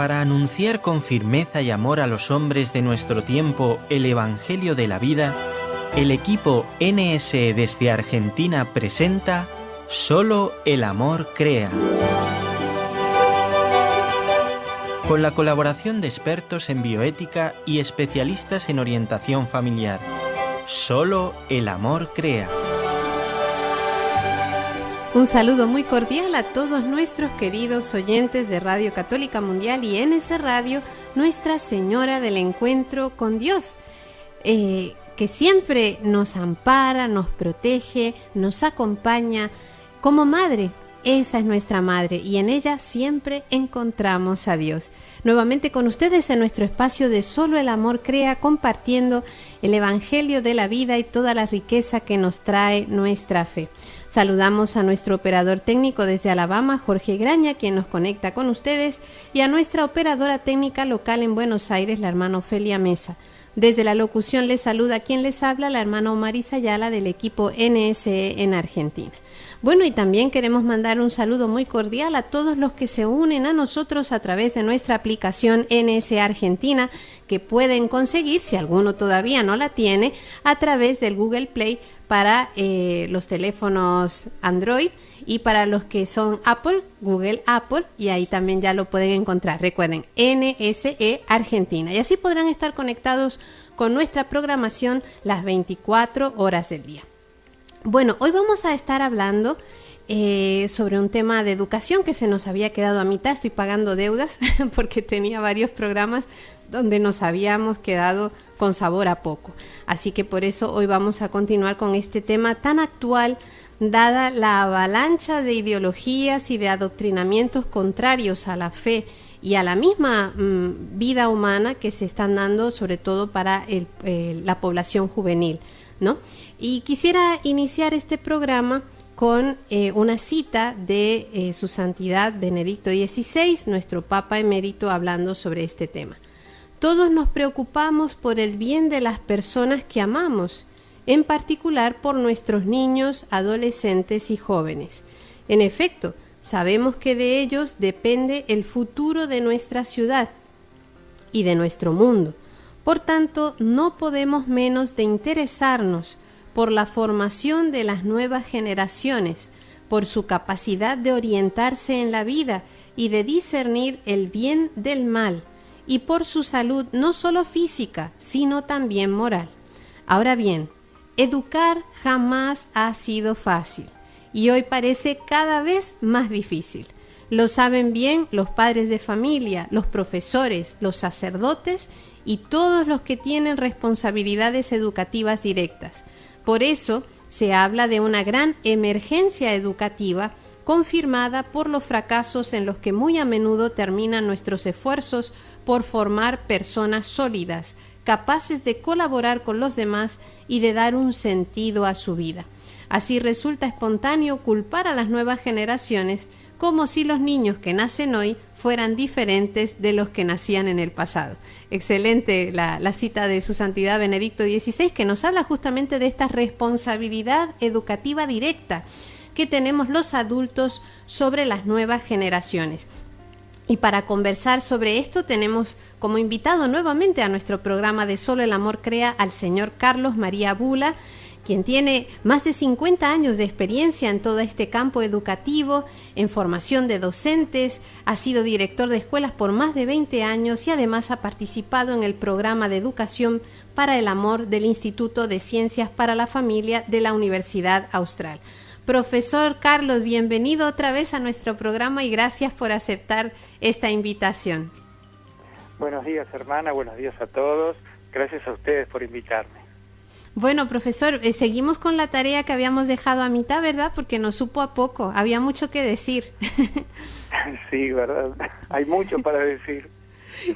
para anunciar con firmeza y amor a los hombres de nuestro tiempo el Evangelio de la vida, el equipo NSE desde Argentina presenta Solo el amor crea. Con la colaboración de expertos en bioética y especialistas en orientación familiar. Solo el amor crea. Un saludo muy cordial a todos nuestros queridos oyentes de Radio Católica Mundial y NS Radio, Nuestra Señora del Encuentro con Dios, que siempre nos ampara, nos protege, nos acompaña como madre. Esa es nuestra madre y en ella siempre encontramos a Dios. Nuevamente con ustedes en nuestro espacio de Solo el Amor Crea, compartiendo el Evangelio de la vida y toda la riqueza que nos trae nuestra fe. Saludamos a nuestro operador técnico desde Alabama, Jorge Graña, quien nos conecta con ustedes, y a nuestra operadora técnica local en Buenos Aires, la hermana Ofelia Mesa. Desde la locución les saluda quien les habla, la hermana Omarisa Ayala del equipo NSE en Argentina. Bueno, y también queremos mandar un saludo muy cordial a todos los que se unen a nosotros a través de nuestra aplicación NSE Argentina, que pueden conseguir, si alguno todavía no la tiene, a través del Google Play para los teléfonos Android, y para los que son Apple, Google Apple, y ahí también ya lo pueden encontrar. Recuerden, NSE Argentina, y así podrán estar conectados con nuestra programación las 24 horas del día. Bueno, hoy vamos a estar hablando sobre un tema de educación que se nos había quedado a mitad. Estoy pagando deudas porque tenía varios programas donde nos habíamos quedado con sabor a poco. Así que por eso hoy vamos a continuar con este tema tan actual, dada la avalancha de ideologías y de adoctrinamientos contrarios a la fe y a la misma vida humana que se están dando, sobre todo para la población juvenil, ¿no? Y quisiera iniciar este programa con una cita de Su Santidad Benedicto XVI, nuestro Papa Emérito, hablando sobre este tema. Todos nos preocupamos por el bien de las personas que amamos, en particular por nuestros niños, adolescentes y jóvenes. En efecto, sabemos que de ellos depende el futuro de nuestra ciudad y de nuestro mundo. Por tanto, no podemos menos de interesarnos por la formación de las nuevas generaciones, por su capacidad de orientarse en la vida y de discernir el bien del mal, y por su salud no solo física, sino también moral. Ahora bien, educar jamás ha sido fácil, y hoy parece cada vez más difícil. Lo saben bien los padres de familia, los profesores, los sacerdotes y todos los que tienen responsabilidades educativas directas. Por eso se habla de una gran emergencia educativa confirmada por los fracasos en los que muy a menudo terminan nuestros esfuerzos por formar personas sólidas, capaces de colaborar con los demás y de dar un sentido a su vida. Así resulta espontáneo culpar a las nuevas generaciones como si los niños que nacen hoy fueran diferentes de los que nacían en el pasado. Excelente la cita de Su Santidad Benedicto XVI, que nos habla justamente de esta responsabilidad educativa directa que tenemos los adultos sobre las nuevas generaciones. Y para conversar sobre esto tenemos como invitado nuevamente a nuestro programa de Solo el Amor Crea al señor Carlos María Bula, quien tiene más de 50 años de experiencia en todo este campo educativo, en formación de docentes, ha sido director de escuelas por más de 20 años y además ha participado en el programa de educación para el amor del Instituto de Ciencias para la Familia de la Universidad Austral. Profesor Carlos, bienvenido otra vez a nuestro programa y gracias por aceptar esta invitación. Buenos días, hermana, buenos días a todos. Gracias a ustedes por invitarme. Bueno, profesor, seguimos con la tarea que habíamos dejado a mitad, ¿verdad? Porque nos supo a poco, había mucho que decir. Sí, ¿verdad? Hay mucho para decir.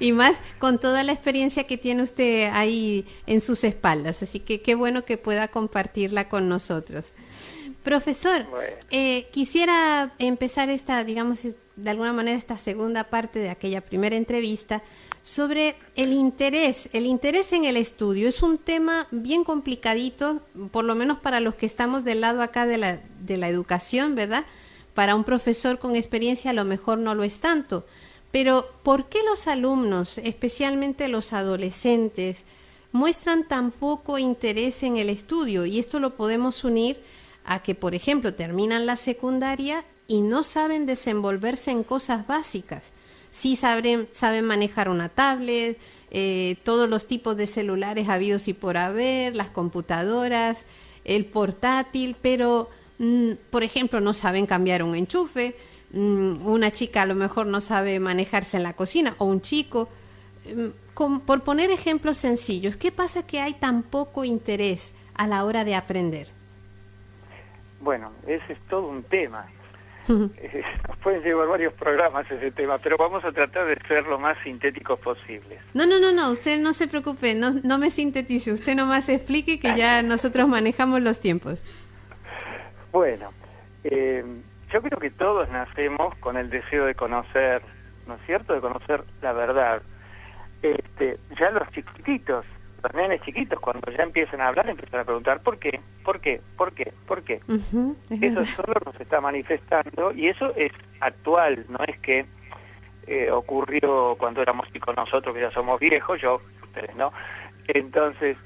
Y más con toda la experiencia que tiene usted ahí en sus espaldas, así que qué bueno que pueda compartirla con nosotros. Profesor, bueno, quisiera empezar esta, digamos, de alguna manera esta segunda parte de aquella primera entrevista sobre el interés en el estudio. Es un tema bien complicadito, por lo menos para los que estamos del lado acá de la educación, ¿verdad? Para un profesor con experiencia a lo mejor no lo es tanto, Pero ¿por qué los alumnos, especialmente los adolescentes, muestran tan poco interés en el estudio? Y esto lo podemos unir a que, por ejemplo, terminan la secundaria y no saben desenvolverse en cosas básicas. Sí saben manejar una tablet, todos los tipos de celulares habidos y por haber, las computadoras, el portátil, pero, por ejemplo, no saben cambiar un enchufe. Una chica a lo mejor no sabe manejarse en la cocina, o un chico. Por poner ejemplos sencillos, ¿qué pasa que hay tan poco interés a la hora de aprender? Bueno, ese es todo un tema. Nos pueden llevar varios programas ese tema, pero vamos a tratar de ser lo más sintéticos posibles. No, usted no se preocupe, no me sintetice, usted nomás explique que ya nosotros manejamos los tiempos. Bueno, yo creo que todos nacemos con el deseo de conocer, ¿no es cierto?, de conocer la verdad. Ya los chiquititos, los nenes chiquitos, cuando ya empiezan a hablar, empiezan a preguntar ¿por qué? ¿Por qué? ¿Por qué? ¿Por qué? Eso solo nos está manifestando, y eso es actual, no es que ocurrió cuando éramos chicos nosotros, que ya somos viejos, ustedes no. Entonces,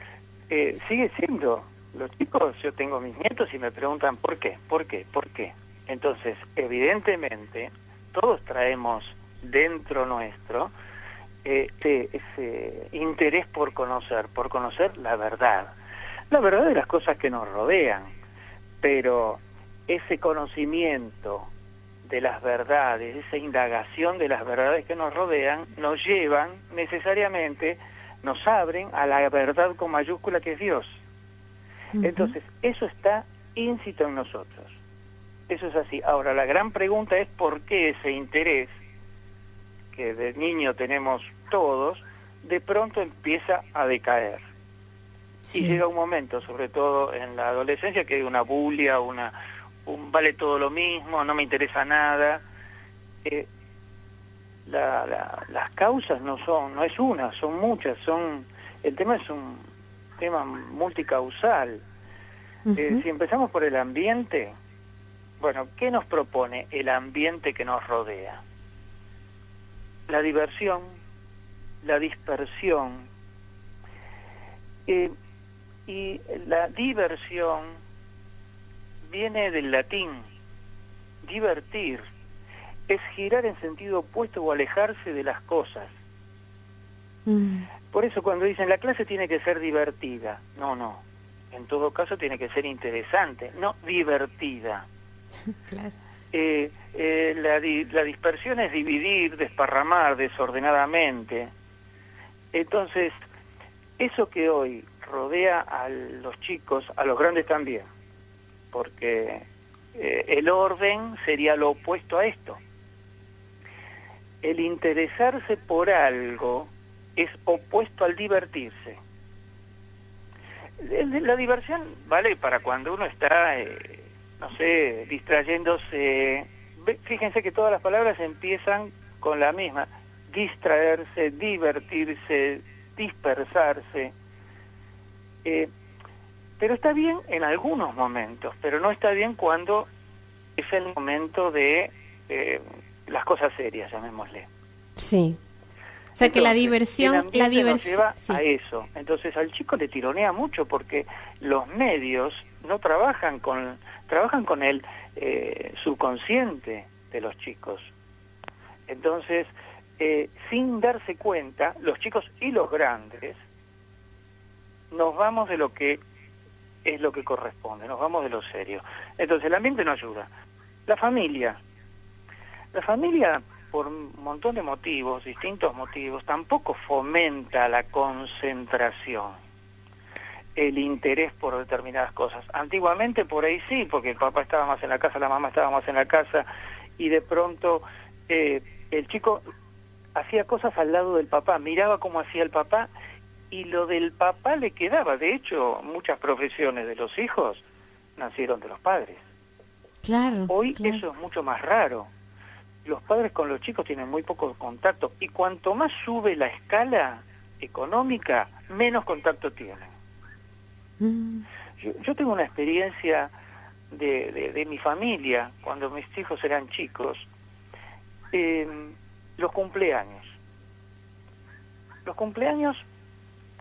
sigue siendo, los chicos, yo tengo mis nietos y me preguntan ¿por qué? ¿Por qué? ¿Por qué? Entonces, evidentemente, todos traemos dentro nuestro ese interés por conocer la verdad de las cosas que nos rodean, pero ese conocimiento de las verdades, esa indagación de las verdades que nos rodean, nos llevan necesariamente, nos abren a la verdad con mayúscula que es Dios. Entonces, eso está íncito en nosotros. Eso es así. Ahora, la gran pregunta es ¿por qué ese interés que de niño tenemos todos, de pronto empieza a decaer? Sí. Y llega un momento, sobre todo en la adolescencia, que hay una bulia, un vale todo lo mismo, no me interesa nada. Las causas no es una, son muchas, el tema es un tema multicausal. Si empezamos por el ambiente, bueno, ¿qué nos propone el ambiente que nos rodea? La diversión, la dispersión, y la diversión viene del latín, divertir, es girar en sentido opuesto o alejarse de las cosas. Por eso cuando dicen la clase tiene que ser divertida, no, en todo caso tiene que ser interesante, no divertida. Claro. La dispersión es dividir, desparramar desordenadamente. Entonces, eso que hoy rodea a los chicos, a los grandes también, porque el orden sería lo opuesto a esto. El interesarse por algo es opuesto al divertirse. La diversión vale para cuando uno está, no sé, distrayéndose. Fíjense que todas las palabras empiezan con la misma: distraerse, divertirse, dispersarse. Pero está bien en algunos momentos, pero no está bien cuando es el momento de las cosas serias, llamémosle. Sí. O sea, entonces, que la diversión nos lleva a eso. Entonces al chico le tironea mucho porque los medios no trabajan con el subconsciente de los chicos. Entonces, sin darse cuenta, los chicos y los grandes nos vamos de lo que es lo que corresponde, nos vamos de lo serio. Entonces el ambiente no ayuda. La familia, por un montón de motivos, distintos motivos, tampoco fomenta la concentración, el interés por determinadas cosas. Antiguamente por ahí sí, porque el papá estaba más en la casa, la mamá estaba más en la casa, y de pronto el chico hacía cosas al lado del papá, miraba cómo hacía el papá, y lo del papá le quedaba. De hecho, muchas profesiones de los hijos nacieron de los padres. Claro. Hoy eso es mucho más raro. Los padres con los chicos tienen muy poco contacto, y cuanto más sube la escala económica, menos contacto tienen. Yo tengo una experiencia de mi familia, cuando mis hijos eran chicos. los cumpleaños. Los cumpleaños,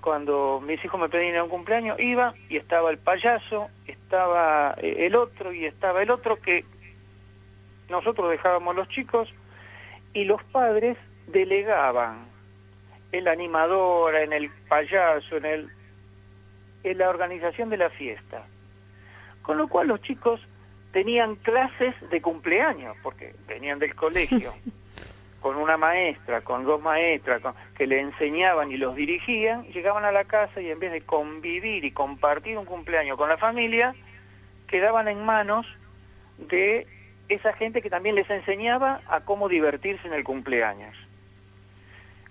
cuando mis hijos me pedían un cumpleaños, iba y estaba el payaso, estaba el otro y estaba el otro, que nosotros dejábamos los chicos y los padres delegaban en la animadora, en el payaso, en la organización de la fiesta. Con lo cual los chicos tenían clases de cumpleaños, porque venían del colegio con una maestra, con dos maestras, que le enseñaban y los dirigían, llegaban a la casa y en vez de convivir y compartir un cumpleaños con la familia, quedaban en manos de esa gente que también les enseñaba a cómo divertirse en el cumpleaños.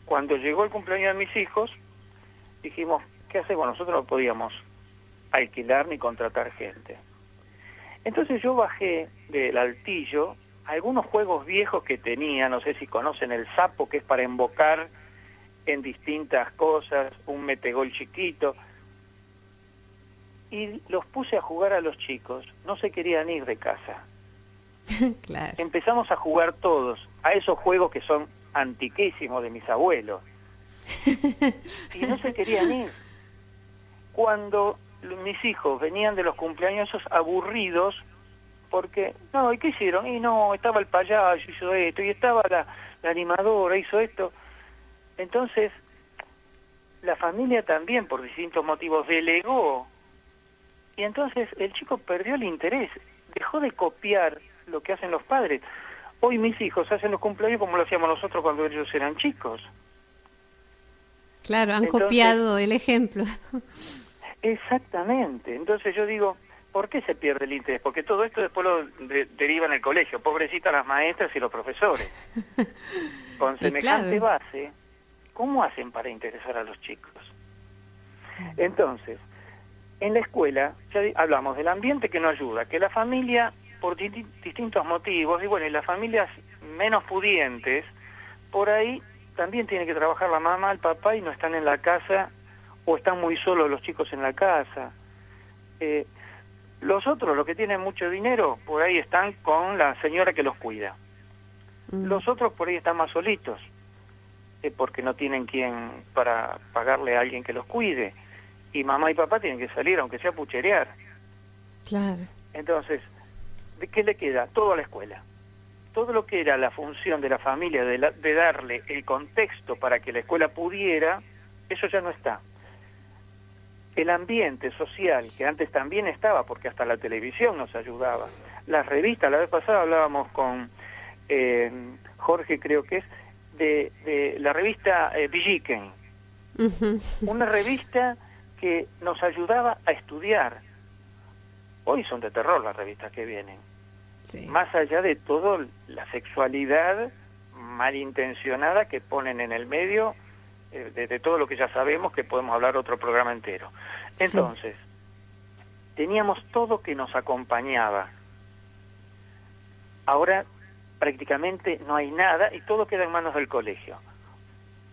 Cuando llegó el cumpleaños de mis hijos, dijimos, ¿qué hacemos? Nosotros no podíamos alquilar ni contratar gente. Entonces yo bajé del altillo algunos juegos viejos que tenía, no sé si conocen el sapo, que es para invocar en distintas cosas, un metegol chiquito, y los puse a jugar a los chicos, no se querían ir de casa. Claro. Empezamos a jugar todos a esos juegos que son antiquísimos de mis abuelos, y no se querían ir. Cuando mis hijos venían de los cumpleaños esos aburridos, porque, no, ¿y qué hicieron? Y no, estaba el payaso, hizo esto, y estaba la animadora, hizo esto. Entonces, la familia también, por distintos motivos, delegó, y entonces el chico perdió el interés, dejó de copiar lo que hacen los padres. Hoy mis hijos hacen los cumpleaños como lo hacíamos nosotros cuando ellos eran chicos. Claro, han Entonces, copiado el ejemplo. Exactamente. Entonces yo digo, ¿por qué se pierde el interés? Porque todo esto después lo deriva en el colegio. Pobrecitas las maestras y los profesores. Con semejante base, ¿cómo hacen para interesar a los chicos? Entonces, en la escuela ya hablamos del ambiente que no ayuda, que la familia, por distintos motivos, y bueno, y las familias menos pudientes, por ahí también tiene que trabajar la mamá, el papá, y no están en la casa, o están muy solos los chicos en la casa. Los otros, los que tienen mucho dinero, por ahí están con la señora que los cuida. Los otros por ahí están más solitos, porque no tienen quien para pagarle a alguien que los cuide. Y mamá y papá tienen que salir, aunque sea a pucherear. Claro. Entonces, ¿de qué le queda? Todo a la escuela. Todo lo que era la función de la familia, de darle el contexto para que la escuela pudiera, eso ya no está. El ambiente social, que antes también estaba, porque hasta la televisión nos ayudaba. Las revistas, la vez pasada hablábamos con Jorge, creo que es, de la revista Villiquen. Una revista que nos ayudaba a estudiar. Hoy son de terror las revistas que vienen. Sí. Más allá de todo, la sexualidad malintencionada que ponen en el medio, de todo lo que ya sabemos, que podemos hablar otro programa entero. Entonces, teníamos todo que nos acompañaba. Ahora prácticamente no hay nada y todo queda en manos del colegio.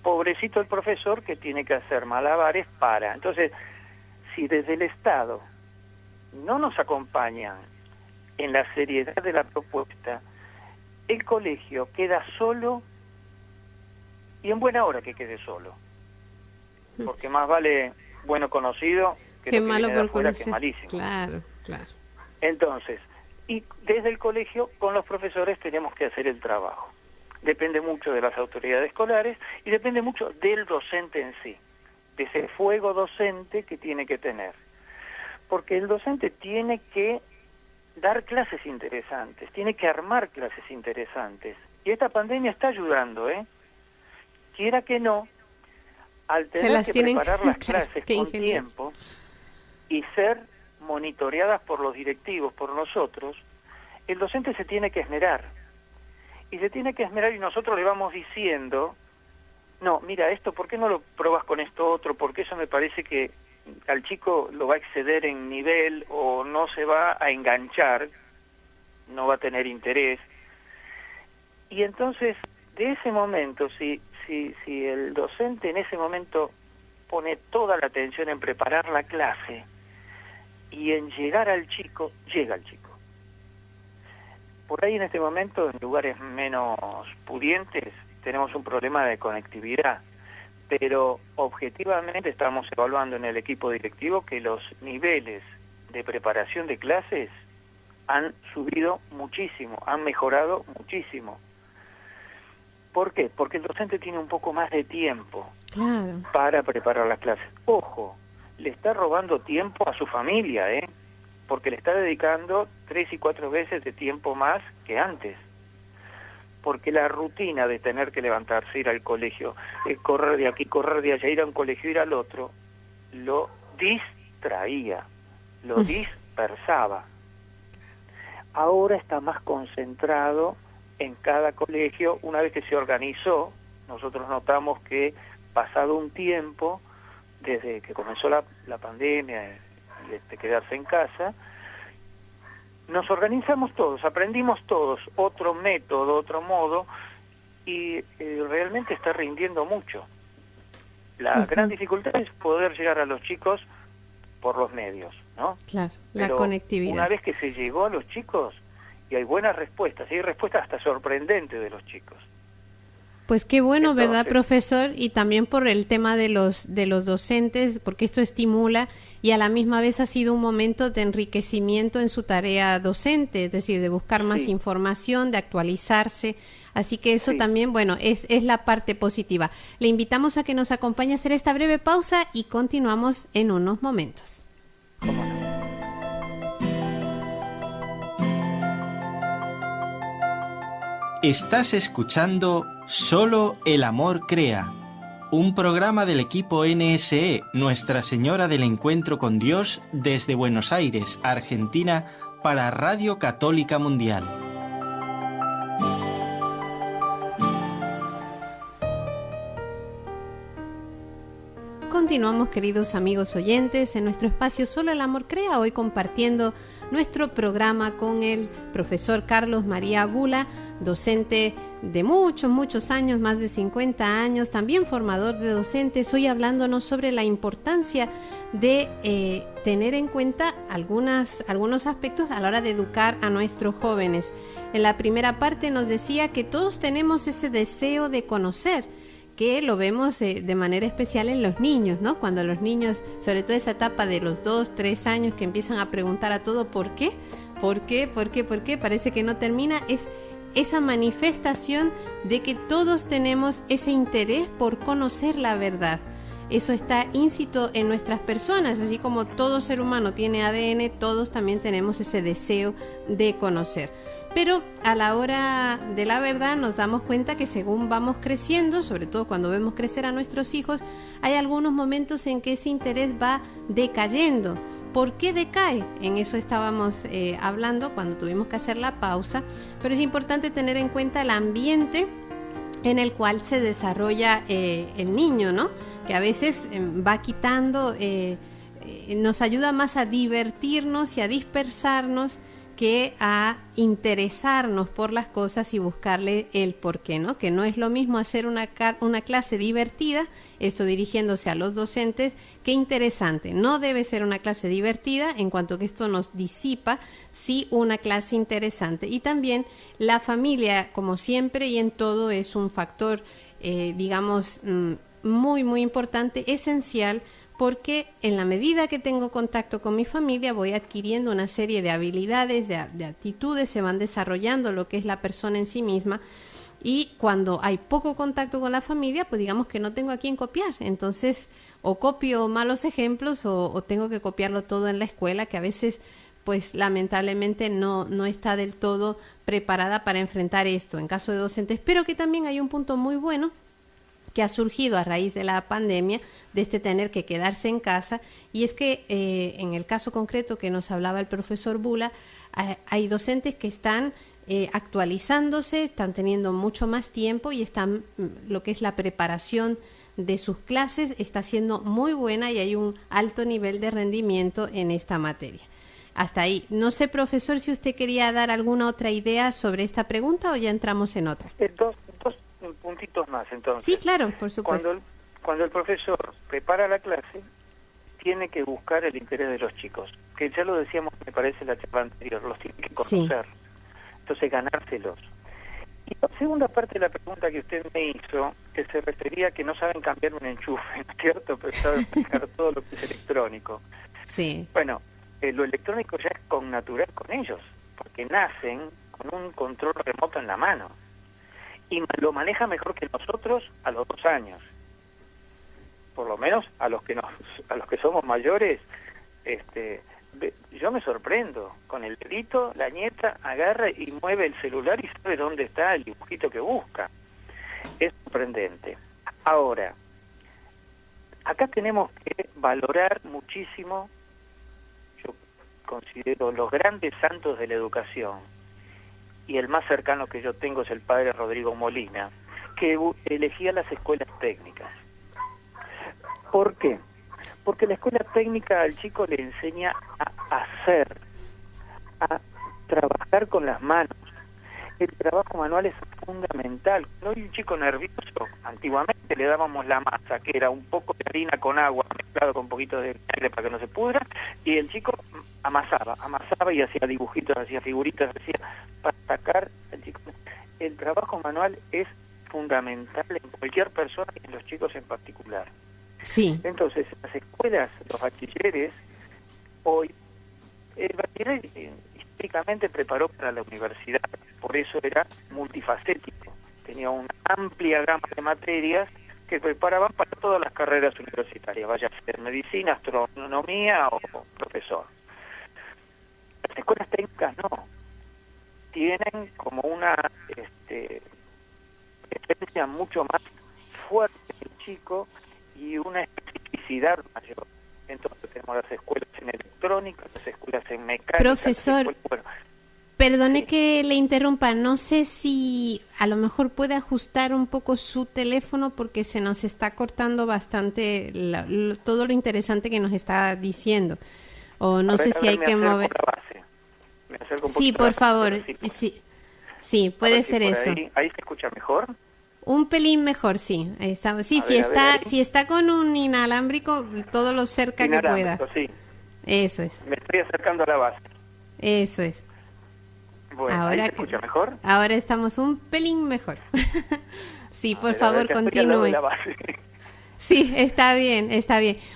Pobrecito el profesor que tiene que hacer malabares para. Entonces, si desde el Estado no nos acompañan en la seriedad de la propuesta, el colegio queda solo, y en buena hora que quede solo, porque más vale bueno conocido que malo por afuera, que es malísimo. Claro, claro. Entonces, y desde el colegio con los profesores tenemos que hacer el trabajo. Depende mucho de las autoridades escolares y depende mucho del docente en sí, de ese fuego docente que tiene que tener. Porque el docente tiene que dar clases interesantes, tiene que armar clases interesantes. Y esta pandemia está ayudando, quiera que no, al tener que preparar las clases con tiempo y ser monitoreadas por los directivos, por nosotros, el docente se tiene que esmerar. Y se tiene que esmerar y nosotros le vamos diciendo, no, mira, esto, ¿por qué no lo probas con esto otro? Porque eso me parece que al chico lo va a exceder en nivel o no se va a enganchar, no va a tener interés. Y entonces, de ese momento, si el docente en ese momento pone toda la atención en preparar la clase y en llegar al chico, llega al chico. Por ahí en este momento, en lugares menos pudientes, tenemos un problema de conectividad, pero objetivamente estamos evaluando en el equipo directivo que los niveles de preparación de clases han subido muchísimo, han mejorado muchísimo. ¿Por qué? Porque el docente tiene un poco más de tiempo para preparar las clases. Ojo, le está robando tiempo a su familia, porque le está dedicando 3 y 4 veces de tiempo más que antes. Porque la rutina de tener que levantarse, ir al colegio, correr de aquí, correr de allá, ir a un colegio, ir al otro, lo distraía, lo dispersaba. Ahora está más concentrado en cada colegio. Una vez que se organizó, nosotros notamos que pasado un tiempo, desde que comenzó la pandemia y de quedarse en casa, nos organizamos todos, aprendimos todos otro método, otro modo, y realmente está rindiendo mucho. La gran dificultad es poder llegar a los chicos por los medios, ¿no? Claro, pero la conectividad. Una vez que se llegó a los chicos, y hay buenas respuestas, y hay respuestas hasta sorprendentes de los chicos. Pues qué bueno, Entonces, ¿verdad, profesor? Y también por el tema de los docentes, porque esto estimula y a la misma vez ha sido un momento de enriquecimiento en su tarea docente, es decir, de buscar más información, de actualizarse. Así que eso también, bueno, es la parte positiva. Le invitamos a que nos acompañe a hacer esta breve pausa y continuamos en unos momentos. ¿Cómo no? Estás escuchando Solo el amor crea, un programa del equipo NSE, Nuestra Señora del Encuentro con Dios, desde Buenos Aires, Argentina, para Radio Católica Mundial. Continuamos, queridos amigos oyentes, en nuestro espacio Solo el Amor Crea, hoy compartiendo nuestro programa con el profesor Carlos María Bula, docente de muchos años, más de 50 años, también formador de docentes, hoy hablándonos sobre la importancia de tener en cuenta algunos aspectos a la hora de educar a nuestros jóvenes. En la primera parte nos decía que todos tenemos ese deseo de conocer, que lo vemos de manera especial en los niños, ¿no? Cuando los niños, sobre todo esa etapa de los 2, 3 años, que empiezan a preguntar a todo ¿por qué? ¿Por qué? ¿Por qué? ¿Por qué? Parece que no termina. Es esa manifestación de que todos tenemos ese interés por conocer la verdad. Eso está íncito en nuestras personas, así como todo ser humano tiene ADN, todos también tenemos ese deseo de conocer. Pero a la hora de la verdad nos damos cuenta que según vamos creciendo, sobre todo cuando vemos crecer a nuestros hijos, hay algunos momentos en que ese interés va decayendo. ¿Por qué decae? En eso estábamos hablando cuando tuvimos que hacer la pausa, pero es importante tener en cuenta el ambiente en el cual se desarrolla el niño, ¿no? Que a veces va quitando, nos ayuda más a divertirnos y a dispersarnos que a interesarnos por las cosas y buscarle el porqué, ¿no? Que no es lo mismo hacer una clase divertida, esto dirigiéndose a los docentes, que interesante. No debe ser una clase divertida, en cuanto que esto nos disipa, sí una clase interesante. Y también la familia, como siempre y en todo, es un factor, digamos, muy importante, esencial, porque en la medida que tengo contacto con mi familia voy adquiriendo una serie de habilidades, de actitudes, se van desarrollando lo que es la persona en sí misma, y cuando hay poco contacto con la familia, pues digamos que no tengo a quién copiar, entonces o copio malos ejemplos o tengo que copiarlo todo en la escuela, que a veces pues lamentablemente no está del todo preparada para enfrentar esto en caso de docentes, pero que también hay un punto muy bueno que ha surgido a raíz de la pandemia, de tener que quedarse en casa, y es que en el caso concreto que nos hablaba el profesor Bula, hay docentes que están actualizándose, están teniendo mucho más tiempo y están, lo que es la preparación de sus clases está siendo muy buena y hay un alto nivel de rendimiento en esta materia. Hasta ahí. No sé, profesor, si usted quería dar alguna otra idea sobre esta pregunta o ya entramos en otra. Dos puntitos más, entonces. Sí, claro, por supuesto. Cuando el profesor prepara la clase, tiene que buscar el interés de los chicos, que ya lo decíamos, me parece, la charla anterior, los tiene que conocer. Sí. Entonces, ganárselos. Y la segunda parte de la pregunta que usted me hizo, que se refería a que no saben cambiar un enchufe, ¿no es cierto? Pero saben manejar todo lo que es electrónico. Sí. Bueno, lo electrónico ya es connatural con ellos, porque nacen con un control remoto en la mano. Y lo maneja mejor que nosotros a los 2 años. Por lo menos a los que somos mayores, yo me sorprendo. Con el dedito, la nieta agarra y mueve el celular y sabe dónde está el dibujito que busca. Es sorprendente. Ahora, acá tenemos que valorar muchísimo, yo considero, los grandes santos de la educación. Y el más cercano que yo tengo es el padre Rodrigo Molina, que elegía las escuelas técnicas. ¿Por qué? Porque la escuela técnica al chico le enseña a hacer, a trabajar con las manos. El trabajo manual es fundamental. Cuando hay un chico nervioso, antiguamente le dábamos la masa, que era un poco de harina con agua mezclado con un poquito de vinagre para que no se pudra, y el chico amasaba y hacía dibujitos, hacía figuritas, para sacar al chico. El trabajo manual es fundamental en cualquier persona y en los chicos en particular. Sí. Entonces, las escuelas, los bachilleres, hoy, el bachiller históricamente preparó para la universidad, por eso era multifacético, tenía una amplia gama de materias que preparaban para todas las carreras universitarias, vaya a ser medicina, astronomía o profesor. Las escuelas técnicas no, tienen como una presencia mucho más fuerte del chico y una especificidad mayor. Entonces tenemos las escuelas en electrónica, las escuelas en mecánica. Profesor, perdone sí, que le interrumpa, no sé si a lo mejor puede ajustar un poco su teléfono porque se nos está cortando bastante todo lo interesante que nos está diciendo. O no sé si hay que mover. Sí, por favor. Sí, puede ser eso. Ahí se escucha mejor. Un pelín mejor, sí. Está, sí, si está con un inalámbrico, todo lo cerca que pueda. Sí. Eso es. Me estoy acercando a la base. Eso es. Bueno, ¿ahí se escucha mejor? Ahora estamos un pelín mejor. Sí, por favor, continúe. Sí, está bien,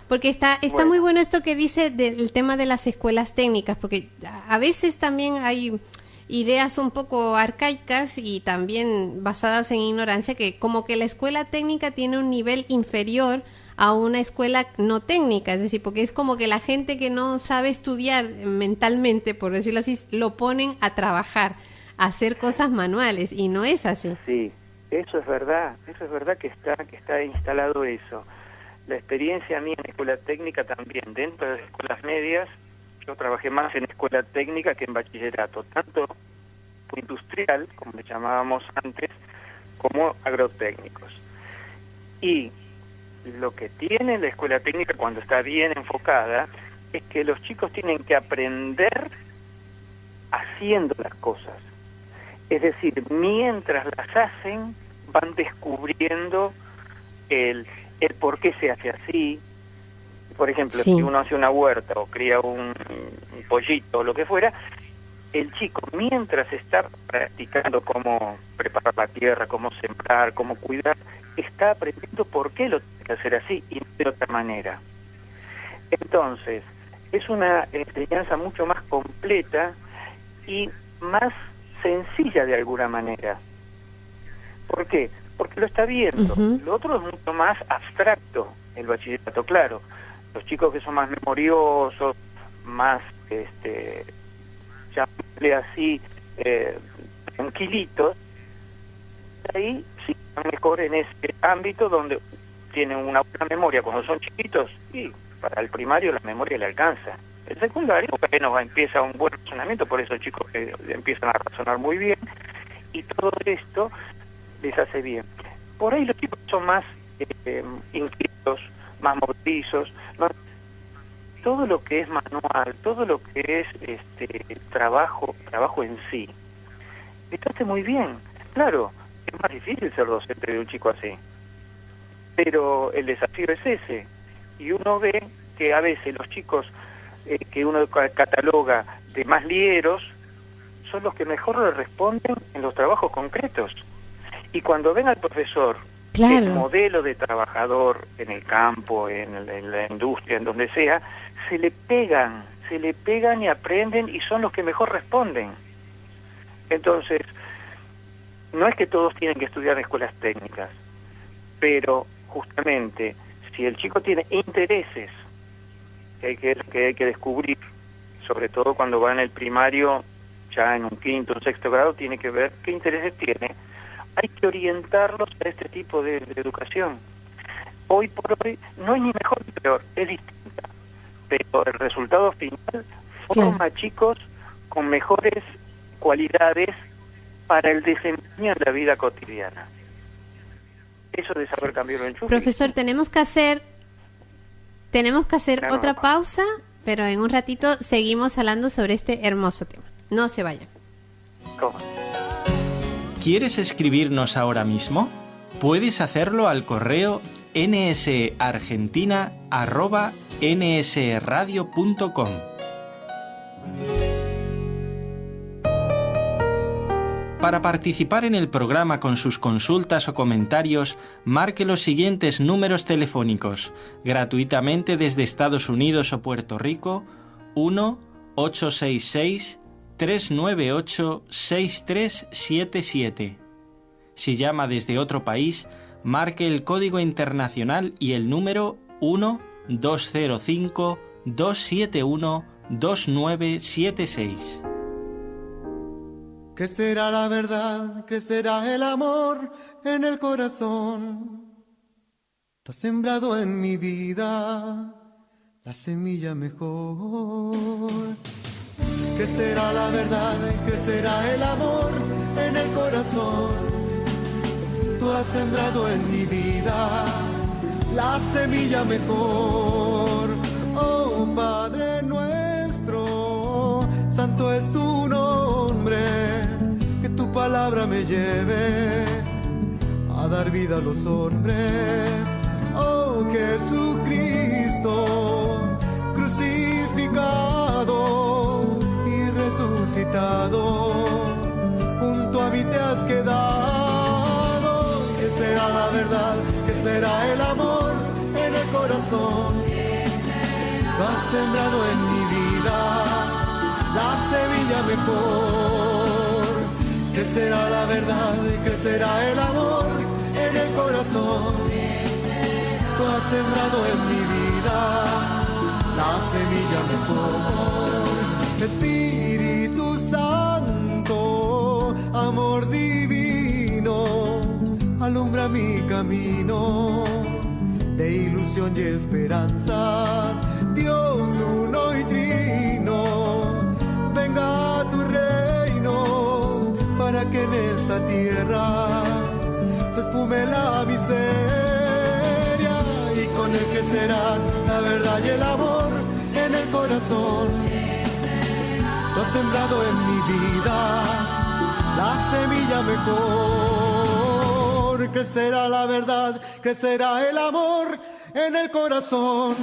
porque está bueno. Muy bueno esto que dice del tema de las escuelas técnicas, porque a veces también hay ideas un poco arcaicas y también basadas en ignorancia, que como que la escuela técnica tiene un nivel inferior a una escuela no técnica, es decir, porque es como que la gente que no sabe estudiar mentalmente, por decirlo así, lo ponen a trabajar, a hacer cosas manuales, y no es así. Sí. Eso es verdad que está instalado eso. La experiencia mía en escuela técnica también, dentro de las escuelas medias, yo trabajé más en escuela técnica que en bachillerato, tanto industrial, como le llamábamos antes, como agrotécnicos. Y lo que tiene la escuela técnica cuando está bien enfocada es que los chicos tienen que aprender haciendo las cosas. Es decir, mientras las hacen, van descubriendo el por qué se hace así. Por ejemplo, sí. Si uno hace una huerta o cría un pollito o lo que fuera, el chico, mientras está practicando cómo preparar la tierra, cómo sembrar, cómo cuidar, está aprendiendo por qué lo tiene que hacer así y no de otra manera. Entonces, es una enseñanza mucho más completa y más sencilla de alguna manera. ¿Por qué? Porque lo está viendo. Lo otro es mucho más abstracto, el bachillerato, claro. Los chicos que son más memoriosos, más, llamémosle así, tranquilitos, ahí sí están mejor en ese ámbito donde tienen una buena memoria cuando son chiquitos, y para el primario la memoria le alcanza. El secundario bueno, empieza un buen razonamiento, por eso chicos que empiezan a razonar muy bien, y todo esto les hace bien. Por ahí los chicos son más inquietos, más movilizos, ¿no? Todo lo que es manual, todo lo que es trabajo en sí, esto hace muy bien. Claro, es más difícil ser docente de un chico así, pero el desafío es ese, y uno ve que a veces los chicos que uno cataloga de más lieros son los que mejor le responden en los trabajos concretos. Y cuando ven al profesor, Claro. el modelo de trabajador en el campo, en la industria, en donde sea, se le pegan y aprenden y son los que mejor responden. Entonces, no es que todos tienen que estudiar en escuelas técnicas, pero justamente si el chico tiene intereses que hay que descubrir, sobre todo cuando va en el primario, ya en un quinto o sexto grado, tiene que ver qué intereses tiene. Hay que orientarlos a este tipo de educación. Hoy por hoy no es ni mejor ni peor, es distinta, pero el resultado final forma chicos con mejores cualidades para el desempeño en la vida cotidiana. Eso de saber cambiar el enchufe. Profesor, tenemos que hacer Claro, otra papá. pausa, pero en un ratito seguimos hablando sobre este hermoso tema. No se vayan. ¿Cómo? ¿Quieres escribirnos ahora mismo? Puedes hacerlo al correo nsargentina@nsradio.com. Para participar en el programa con sus consultas o comentarios, marque los siguientes números telefónicos, gratuitamente desde Estados Unidos o Puerto Rico: 1-866-398-6377. Si llama desde otro país, marque el código internacional y el número 1-205-271-2976. Crecerá la verdad, crecerá el amor en el corazón. Tú has sembrado en mi vida la semilla mejor. Crecerá la verdad, crecerá el amor en el corazón. Tú has sembrado en mi vida la semilla mejor. Oh Padre nuestro, santo es tu nombre. Que tu palabra me lleve a dar vida a los hombres. Oh Jesucristo, crucificado y resucitado, junto a mí te has quedado. ¿Qué será la verdad? ¿Qué será el amor en el corazón? Tú has sembrado en mi vida la semilla mejor. Crecerá la verdad, crecerá el amor en el corazón. Tú has sembrado en mi vida la semilla mejor. Espíritu Santo, amor divino, alumbra mi camino de ilusión y esperanzas. Dios uno y trino, venga a tu reino, para que en esta tierra se esfume la miseria, y con él crecerán la verdad y el amor en el corazón. Tú has sembrado en mi vida la semilla mejor. Crecerá la verdad, crecerá el amor en el corazón.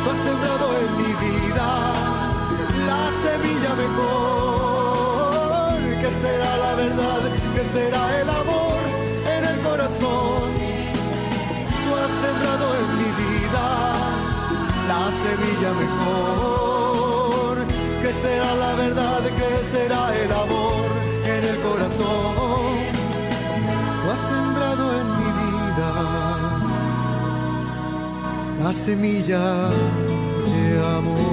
Tú has sembrado en mi vida la semilla mejor. Crecerá la verdad, crecerá el amor en el corazón. Tú has sembrado en mi vida la semilla mejor. Crecerá la verdad, crecerá el amor en el corazón. Tú has sembrado en mi vida la semilla de amor.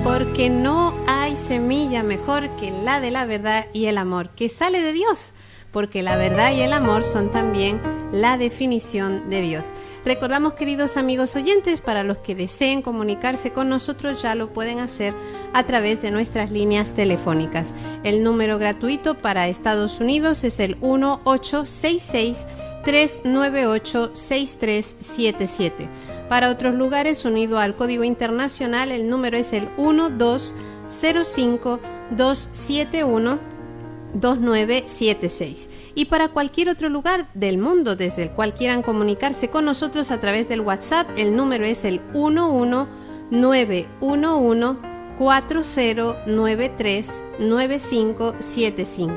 Porque no hay semilla mejor que la de la verdad y el amor, que sale de Dios, porque la verdad y el amor son también la definición de Dios. Recordamos, queridos amigos oyentes, para los que deseen comunicarse con nosotros, ya lo pueden hacer a través de nuestras líneas telefónicas. El número gratuito para Estados Unidos es el 1-866-398-6377. Para otros lugares, unido al código internacional, el número es el 1-205-271-2976. Y para cualquier otro lugar del mundo desde el cual quieran comunicarse con nosotros a través del WhatsApp, el número es el 11 911-4093-9575.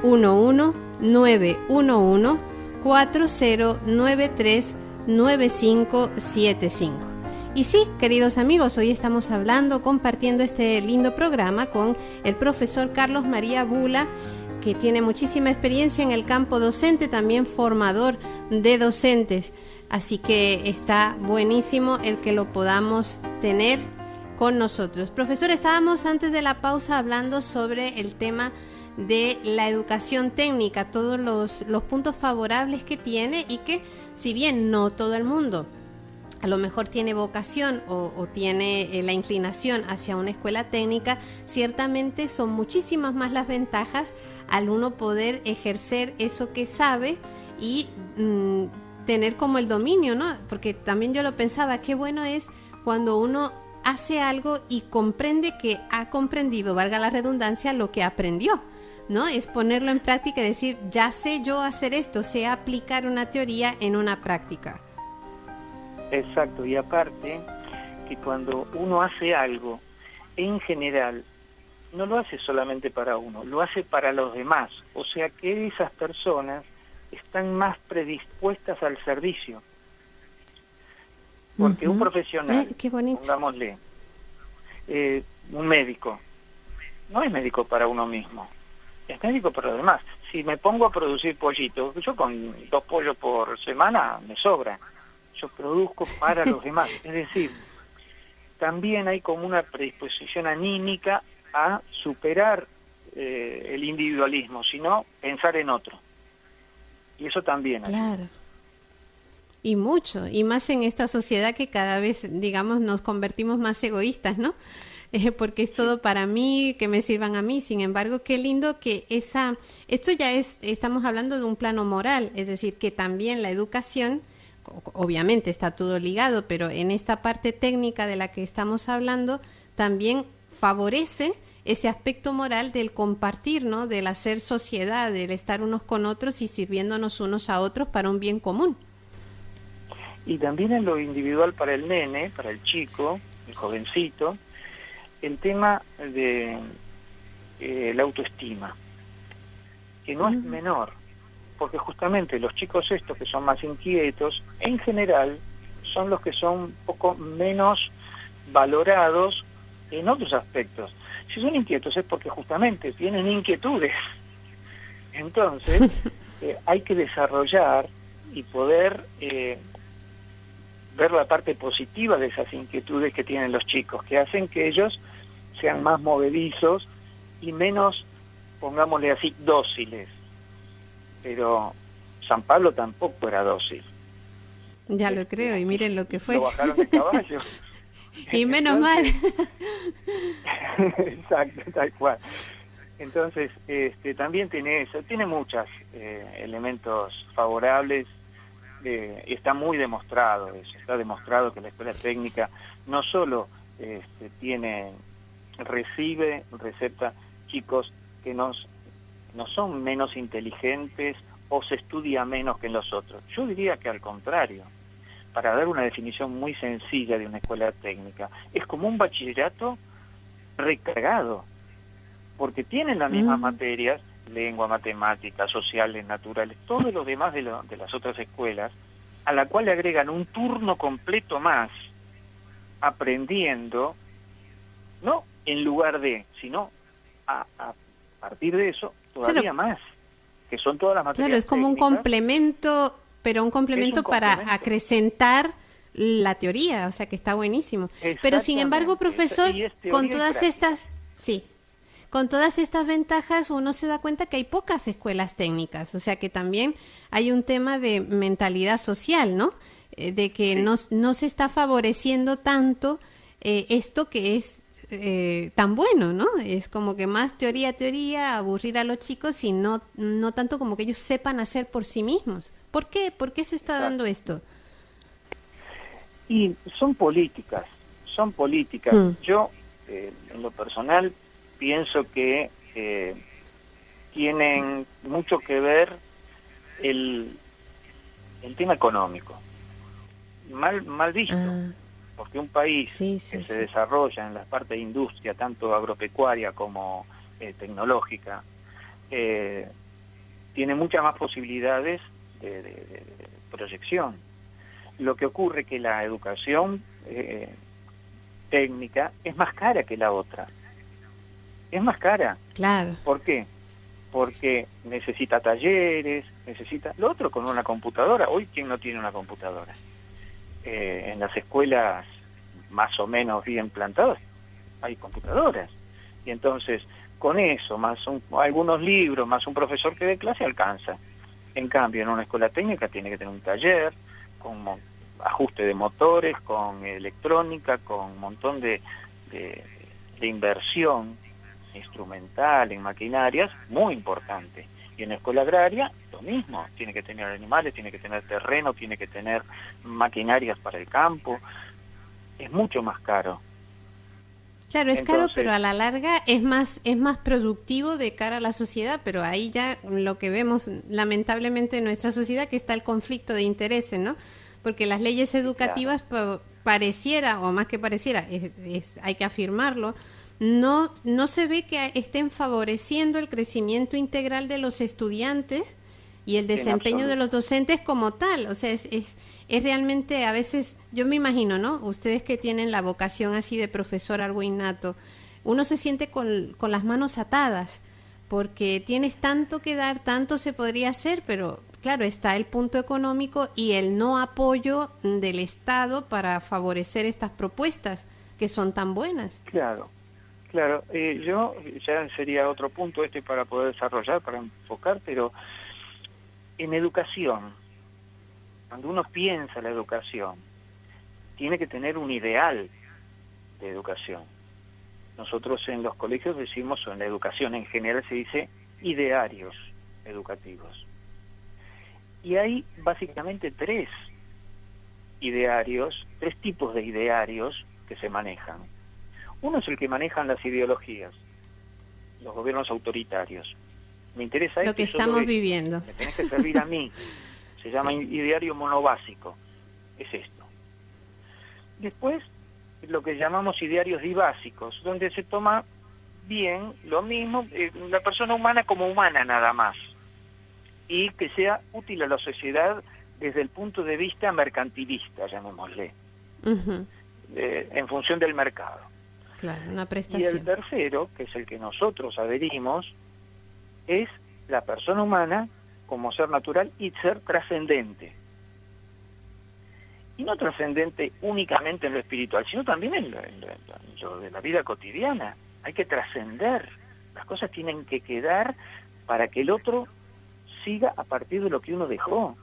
911-4093-9575. Y sí, queridos amigos, hoy estamos hablando, compartiendo este lindo programa con el profesor Carlos María Bula, que tiene muchísima experiencia en el campo docente, también formador de docentes. Así que está buenísimo el que lo podamos tener con nosotros. Profesor, estábamos antes de la pausa hablando sobre el tema de la educación técnica, todos los puntos favorables que tiene, y que si bien no todo el mundo a lo mejor tiene vocación o tiene la inclinación hacia una escuela técnica, ciertamente son muchísimas más las ventajas al uno poder ejercer eso que sabe y tener como el dominio, ¿no? Porque también yo lo pensaba, qué bueno es cuando uno hace algo y comprende que ha comprendido, valga la redundancia, lo que aprendió, ¿no? Es ponerlo en práctica y decir, ya sé yo hacer esto, sé aplicar una teoría en una práctica. Exacto, y aparte que cuando uno hace algo, en general, no lo hace solamente para uno, lo hace para los demás. O sea que esas personas están más predispuestas al servicio. Porque un profesional, qué bonito. pongámosle, un médico, no es médico para uno mismo, es médico para los demás. Si me pongo a producir pollitos, yo con 2 pollos por semana me sobra. Yo produzco para los demás. Es decir, también hay como una predisposición anímica a superar el individualismo, sino pensar en otro. Y eso también. Claro. Y mucho, y más en esta sociedad que cada vez, digamos, nos convertimos más egoístas, ¿no? Porque es todo para mí, que me sirvan a mí. Sin embargo, qué lindo que esto ya estamos hablando de un plano moral, es decir, que también la educación, obviamente está todo ligado, pero en esta parte técnica de la que estamos hablando también favorece ese aspecto moral del compartir, ¿no? Del hacer sociedad, del estar unos con otros y sirviéndonos unos a otros para un bien común. Y también en lo individual para el nene, para el chico, el jovencito, el tema de la autoestima, que no es menor. Porque justamente los chicos estos que son más inquietos, en general, son los que son un poco menos valorados en otros aspectos. Si son inquietos es porque justamente tienen inquietudes. Entonces, hay que desarrollar y poder ver la parte positiva de esas inquietudes que tienen los chicos, que hacen que ellos sean más movedizos y menos, pongámosle así, dóciles. Pero San Pablo tampoco era dócil. Ya lo creo, y miren lo que fue. Lo bajaron de caballo. Y menos mal. Exacto, tal cual. Entonces, también tiene eso, tiene muchos elementos favorables. Está muy demostrado eso, está demostrado que la escuela técnica no solo recepta chicos que no son menos inteligentes o se estudia menos que en los otros. Yo diría que al contrario, para dar una definición muy sencilla de una escuela técnica, es como un bachillerato recargado, porque tienen las mismas materias, lengua, matemáticas, sociales, naturales, todo lo demás de las otras escuelas, a la cual le agregan un turno completo más, aprendiendo, no en lugar de, sino a partir de eso, todavía más, que son todas las materias. Claro, es como técnicas. un complemento, pero un complemento para acrecentar la teoría, o sea que está buenísimo. Pero sin embargo, profesor, con todas estas, con todas estas ventajas uno se da cuenta que hay pocas escuelas técnicas, o sea que también hay un tema de mentalidad social, ¿no? De que no se está favoreciendo tanto esto que es tan bueno, ¿no? Es como que más teoría, aburrir a los chicos y no tanto como que ellos sepan hacer por sí mismos. ¿Por qué? ¿Por qué se está dando esto? Y son políticas. Yo, en lo personal, pienso que tienen mucho que ver el tema económico. Mal visto. porque un país Sí, que sí, se sí. desarrolla en la parte de industria, tanto agropecuaria como tecnológica, tiene muchas más posibilidades de proyección. Lo que ocurre que la educación técnica es más cara que la otra. Es más cara. Claro. ¿Por qué? Porque necesita talleres, necesita... Lo otro con una computadora. Hoy, ¿quién no tiene una computadora? En las escuelas más o menos bien plantadas hay computadoras. Y entonces, con eso, más algunos libros, más un profesor que dé clase, alcanza. En cambio, en una escuela técnica tiene que tener un taller con ajuste de motores, con electrónica, con un montón de inversión instrumental en maquinarias muy importante. Y en la escuela agraria lo mismo, tiene que tener animales, tiene que tener terreno, tiene que tener maquinarias para el campo. Es mucho más caro. Claro, es caro, Entonces, pero a la larga es más productivo de cara a la sociedad, pero ahí ya lo que vemos lamentablemente en nuestra sociedad que está el conflicto de intereses, ¿no? Porque las leyes claro, educativas pareciera, o más que pareciera, hay que afirmarlo, no se ve que estén favoreciendo el crecimiento integral de los estudiantes y el en desempeño de absoluto. los docentes como tal. O sea, es realmente, a veces, yo me imagino, ¿no? Ustedes que tienen la vocación así de profesor, algo innato, uno se siente con las manos atadas, porque tienes tanto que dar, tanto se podría hacer, pero claro, está el punto económico y el no apoyo del Estado para favorecer estas propuestas que son tan buenas. Claro, claro. Yo, ya sería otro punto para poder desarrollar, para enfocar, pero en educación, cuando uno piensa la educación, tiene que tener un ideal de educación. Nosotros en los colegios decimos, o en la educación en general se dice, idearios educativos. Y hay básicamente tres tipos de idearios que se manejan. Uno es el que manejan las ideologías, los gobiernos autoritarios. Me interesa Lo que esto y solo estamos esto. viviendo. Me tenés que servir a mí. Se llama Sí. ideario monobásico. Es esto. Después, lo que llamamos idearios dibásicos, donde se toma bien lo mismo, la persona humana como humana nada más, y que sea útil a la sociedad desde el punto de vista mercantilista, llamémosle, Uh-huh. en función del mercado. Claro, una Y el prestación. tercero, que es el que nosotros adherimos, es la persona humana como ser natural y ser trascendente. Y no trascendente únicamente en lo espiritual, sino también en lo de la vida cotidiana. Hay que trascender. Las cosas tienen que quedar para que el otro siga a partir de lo que uno dejó.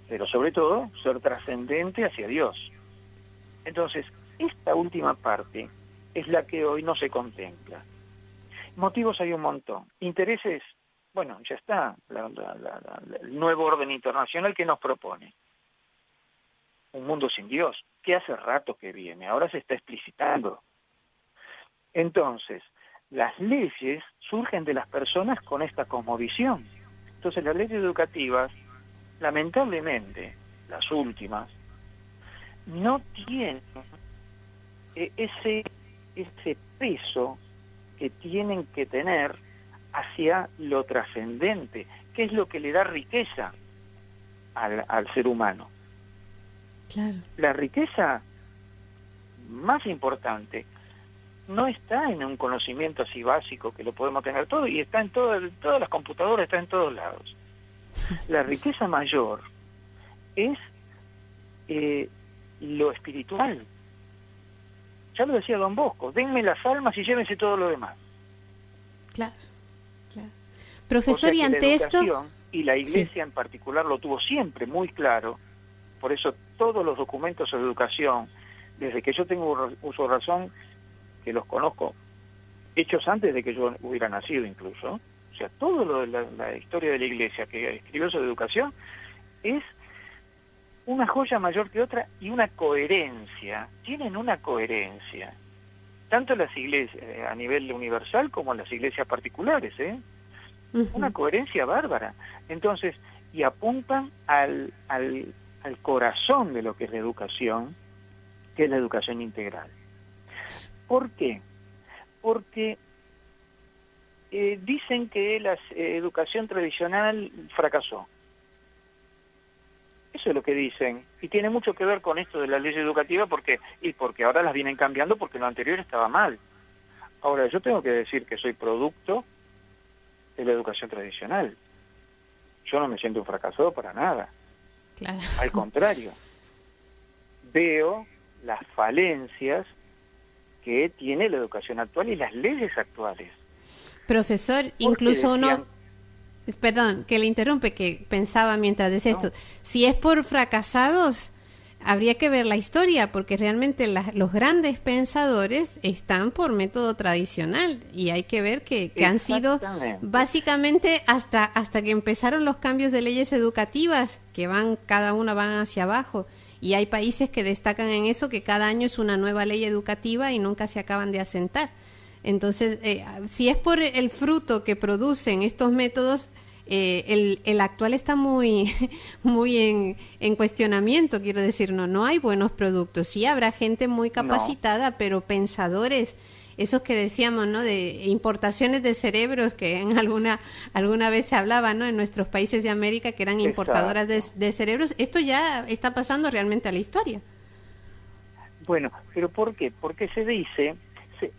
Pero sobre todo, ser trascendente hacia Dios. Entonces, esta última parte es la que hoy no se contempla. Motivos hay un montón. Intereses, bueno, ya está, el nuevo orden internacional que nos propone. Un mundo sin Dios, que hace rato que viene, ahora se está explicitando. Entonces, las leyes surgen de las personas con esta cosmovisión. Entonces, las leyes educativas, lamentablemente, las últimas, no tienen ese peso que tienen que tener hacia lo trascendente, que es lo que le da riqueza al ser humano. Claro. La riqueza más importante no está en un conocimiento así básico que lo podemos tener todo y está en todas las computadoras, está en todos lados. La riqueza mayor es lo espiritual. Ya lo decía Don Bosco, denme las almas y llévense todo lo demás. Claro, claro. O Profesor, sea y que la ante esto, educación, y la Iglesia sí. en particular lo tuvo siempre muy claro, por eso todos los documentos sobre educación, desde que yo tengo uso de razón, que los conozco, hechos antes de que yo hubiera nacido incluso, o sea, todo lo de la historia de la Iglesia que escribió sobre educación, es una joya mayor que otra y una coherencia, tienen una coherencia, tanto las iglesias a nivel universal como las iglesias particulares, Uh-huh. una coherencia bárbara. Entonces, y apuntan al al corazón de lo que es la educación, que es la educación integral. ¿Por qué? Porque dicen que la educación tradicional fracasó. Eso es lo que dicen, y tiene mucho que ver con esto de la ley educativa, porque ahora las vienen cambiando porque lo anterior estaba mal. Ahora, yo tengo que decir que soy producto de la educación tradicional. Yo no me siento un fracasado para nada. Claro. Al contrario, veo las falencias que tiene la educación actual y las leyes actuales. Profesor, incluso uno... Perdón, que le interrumpe, que pensaba mientras decía esto. Si es por fracasados, habría que ver la historia, porque realmente los grandes pensadores están por método tradicional y hay que ver que han sido básicamente hasta que empezaron los cambios de leyes educativas, que cada una van hacia abajo. Y hay países que destacan en eso, que cada año es una nueva ley educativa y nunca se acaban de asentar. Entonces, si es por el fruto que producen estos métodos, el actual está muy en cuestionamiento, quiero decir, no hay buenos productos. Sí habrá gente muy capacitada, pero pensadores, esos que decíamos, ¿no? De importaciones de cerebros, que en alguna vez se hablaba, ¿no? En nuestros países de América, que eran importadoras de cerebros. Esto ya está pasando realmente a la historia. Bueno, pero ¿por qué? Porque se dice...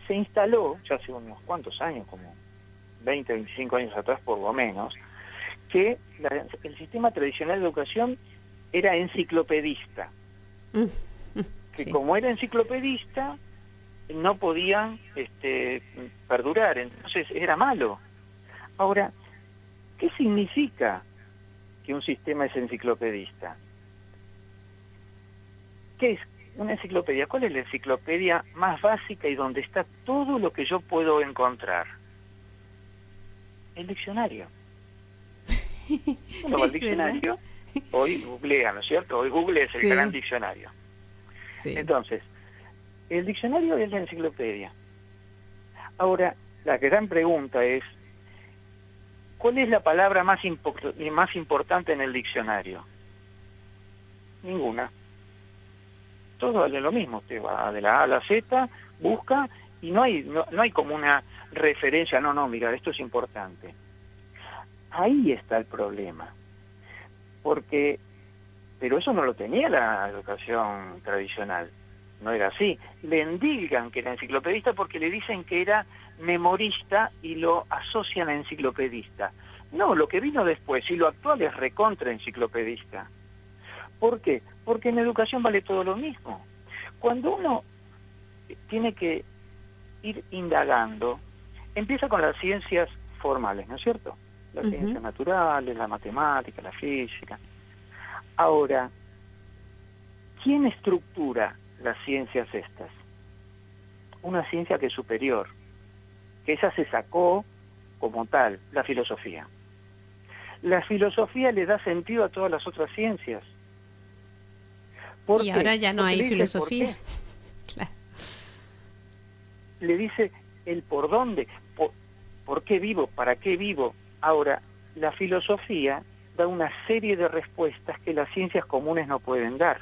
Se instaló, ya hace unos cuantos años, como 20, 25 años atrás por lo menos, que el sistema tradicional de educación era enciclopedista. Que como era enciclopedista, no podían perdurar, entonces era malo. Ahora, ¿qué significa que un sistema es enciclopedista? ¿Qué es una enciclopedia? ¿Cuál es la enciclopedia más básica y donde está todo lo que yo puedo encontrar? El diccionario. Uno va al diccionario, hoy googlea, ¿no es cierto? Hoy Google es el gran diccionario. Sí. Entonces, el diccionario es la enciclopedia. Ahora, la gran pregunta es, ¿cuál es la palabra más importante en el diccionario? Ninguna. Todo vale lo mismo, usted va de la A a la Z, busca y no hay como una referencia, mira, esto es importante. Ahí está el problema, pero eso no lo tenía la educación tradicional, no era así. Le endilgan que era enciclopedista porque le dicen que era memorista y lo asocian a enciclopedista. No, lo que vino después y lo actual es recontra enciclopedista. ¿Por qué? Porque en educación vale todo lo mismo. Cuando uno tiene que ir indagando, empieza con las ciencias formales, ¿no es cierto? Las ciencias naturales, la matemática, la física. Ahora, ¿quién estructura las ciencias estas? Una ciencia que es superior, que esa se sacó como tal, la filosofía. La filosofía le da sentido a todas las otras ciencias. Y ahora ya no hay filosofía. Claro. Le dice el por dónde, por qué vivo, para qué vivo. Ahora, la filosofía da una serie de respuestas que las ciencias comunes no pueden dar.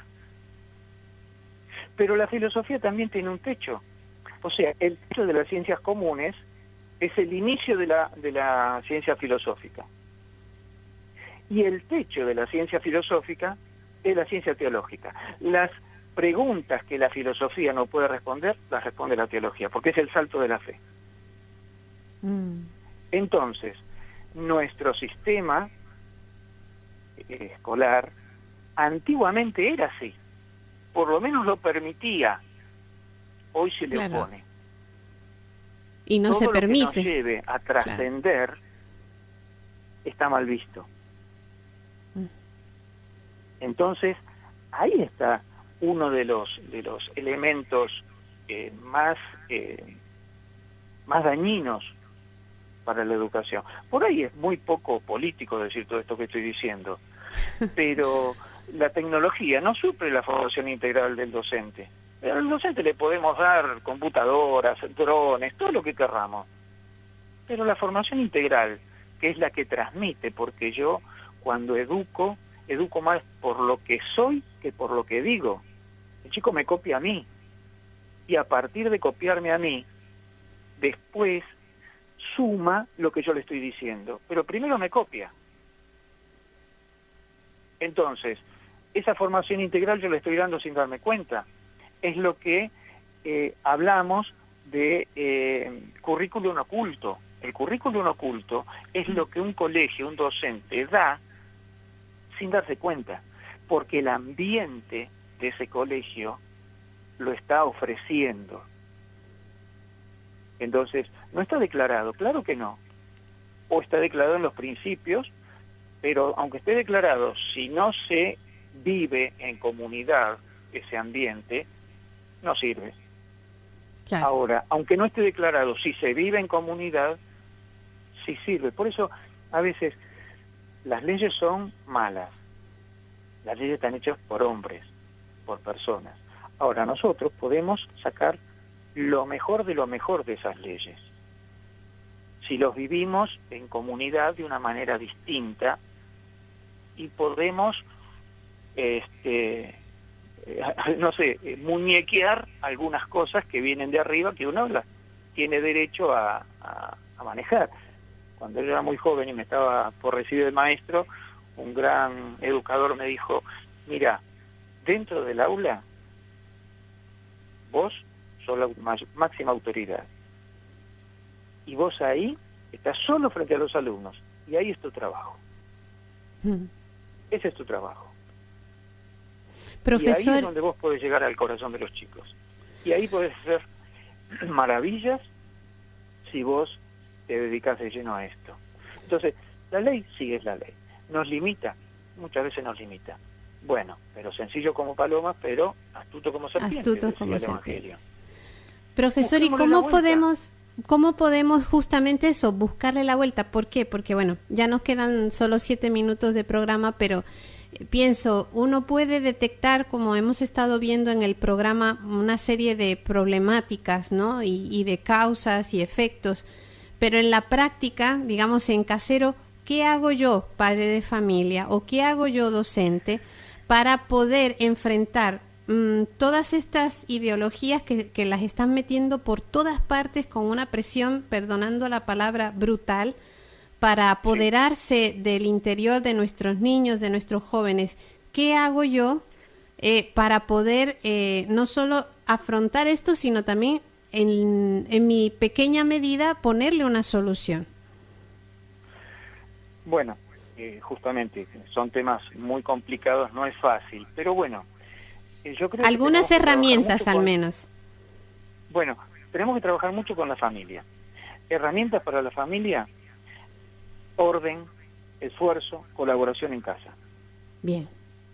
Pero la filosofía también tiene un techo. O sea, el techo de las ciencias comunes es el inicio de la ciencia filosófica. Y el techo de la ciencia filosófica es la ciencia teológica. Las preguntas que la filosofía no puede responder, las responde la teología, porque es el salto de la fe. Entonces, nuestro sistema escolar antiguamente era así, por lo menos lo permitía, hoy se le opone. Y no se permite. Todo lo que nos lleve a trascender está mal visto. Entonces, ahí está uno de los elementos más dañinos para la educación. Por ahí es muy poco político decir todo esto que estoy diciendo, pero la tecnología no suple la formación integral del docente. Al docente le podemos dar computadoras, drones, todo lo que querramos, pero la formación integral, que es la que transmite, porque yo cuando educo educo más por lo que soy que por lo que digo. El chico me copia a mí, y a partir de copiarme a mí, después suma lo que yo le estoy diciendo, pero primero me copia. Entonces, esa formación integral yo le estoy dando sin darme cuenta. Es lo que hablamos de currículum oculto. El currículum oculto es lo que un colegio, un docente da sin darse cuenta, porque el ambiente de ese colegio lo está ofreciendo. Entonces, ¿no está declarado? Claro que no. O está declarado en los principios, pero aunque esté declarado, si no se vive en comunidad ese ambiente, no sirve. Claro. Ahora, aunque no esté declarado, si se vive en comunidad, sí sirve. Por eso, a veces, las leyes son malas. Las leyes están hechas por hombres, por personas. Ahora, nosotros podemos sacar lo mejor de esas leyes. Si los vivimos en comunidad de una manera distinta, y podemos, no sé, muñequear algunas cosas que vienen de arriba que uno las tiene derecho a manejar. Cuando yo era muy joven y me estaba por recibir de maestro, un gran educador me dijo, mira, dentro del aula, vos sos la máxima autoridad. Y vos ahí estás solo frente a los alumnos. Y ahí es tu trabajo. Ese es tu trabajo. Profesor... Y ahí es donde vos podés llegar al corazón de los chicos. Y ahí podés hacer maravillas si vos te dedicas de lleno a esto. Entonces, la ley sí es la ley. Nos limita, muchas veces nos limita. Bueno, pero sencillo como paloma, pero astuto como serpiente. Astuto como serpiente. Profesor, Profesor, ¿y cómo podemos justamente eso, buscarle la vuelta? ¿Por qué? Porque bueno, ya nos quedan solo 7 minutos de programa, pero pienso, uno puede detectar, como hemos estado viendo en el programa, una serie de problemáticas, ¿no? Y de causas y efectos, pero en la práctica, digamos en casero, ¿qué hago yo, padre de familia, o qué hago yo, docente, para poder enfrentar todas estas ideologías que las están metiendo por todas partes con una presión, perdonando la palabra, brutal, para apoderarse del interior de nuestros niños, de nuestros jóvenes? ¿Qué hago yo para poder no solo afrontar esto, sino también en mi pequeña medida ponerle una solución? Bueno, justamente son temas muy complicados, no es fácil, pero bueno, yo creo algunas que herramientas al menos. Bueno, tenemos que trabajar mucho con la familia. Herramientas para la familia: orden, esfuerzo, colaboración en casa. Bien.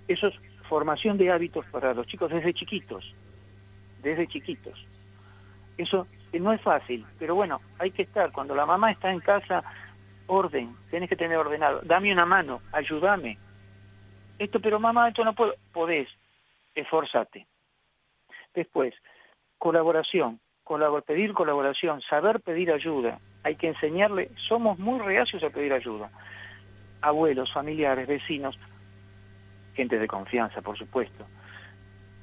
Eso es formación de hábitos para los chicos desde chiquitos. Eso no es fácil, pero bueno, hay que estar. Cuando la mamá está en casa, orden, tenés que tener ordenado. Dame una mano, ayúdame. Esto, pero mamá, esto no puedo. Podés, esforzate. Después, colaboración, pedir colaboración, saber pedir ayuda. Hay que enseñarle, somos muy reacios a pedir ayuda. Abuelos, familiares, vecinos, gente de confianza, por supuesto,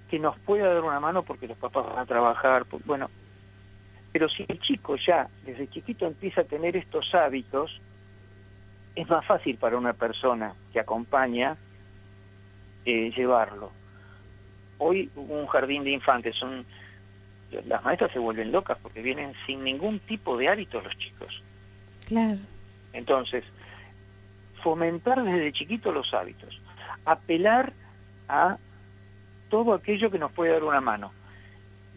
que nos pueda dar una mano porque los papás van a trabajar, bueno, pero si el chico ya desde chiquito empieza a tener estos hábitos, es más fácil para una persona que acompaña llevarlo. Hoy un jardín de infantes, las maestras se vuelven locas porque vienen sin ningún tipo de hábitos los chicos. Claro. Entonces, fomentar desde chiquito los hábitos, apelar a todo aquello que nos puede dar una mano,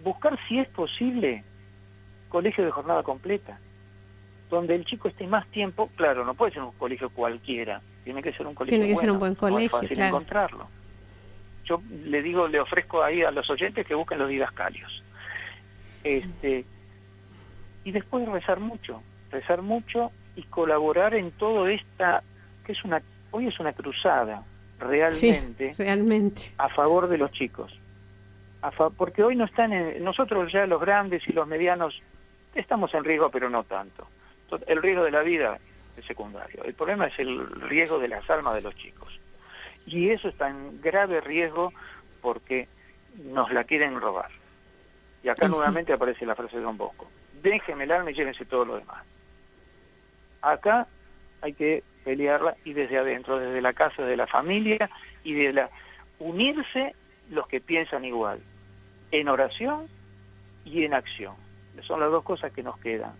buscar, si es posible, colegio de jornada completa, donde el chico esté más tiempo. Claro, no puede ser un colegio cualquiera, tiene que ser un colegio tiene que bueno, ser un buen colegio, no es fácil claro. encontrarlo. Yo le ofrezco ahí a los oyentes que busquen los didascalios. Y después rezar mucho y colaborar en todo esta, que hoy es una cruzada realmente, sí, realmente, a favor de los chicos. Porque hoy no están nosotros ya los grandes y los medianos estamos en riesgo, pero no tanto. El riesgo de la vida es secundario. El problema es el riesgo de las almas de los chicos. Y eso está en grave riesgo porque nos la quieren robar. Y acá nuevamente aparece la frase de Don Bosco: déjenme el alma y llévense todo lo demás. Acá hay que pelearla, y desde adentro, desde la casa, desde la familia, y unirse los que piensan igual, en oración y en acción. Son las dos cosas que nos quedan.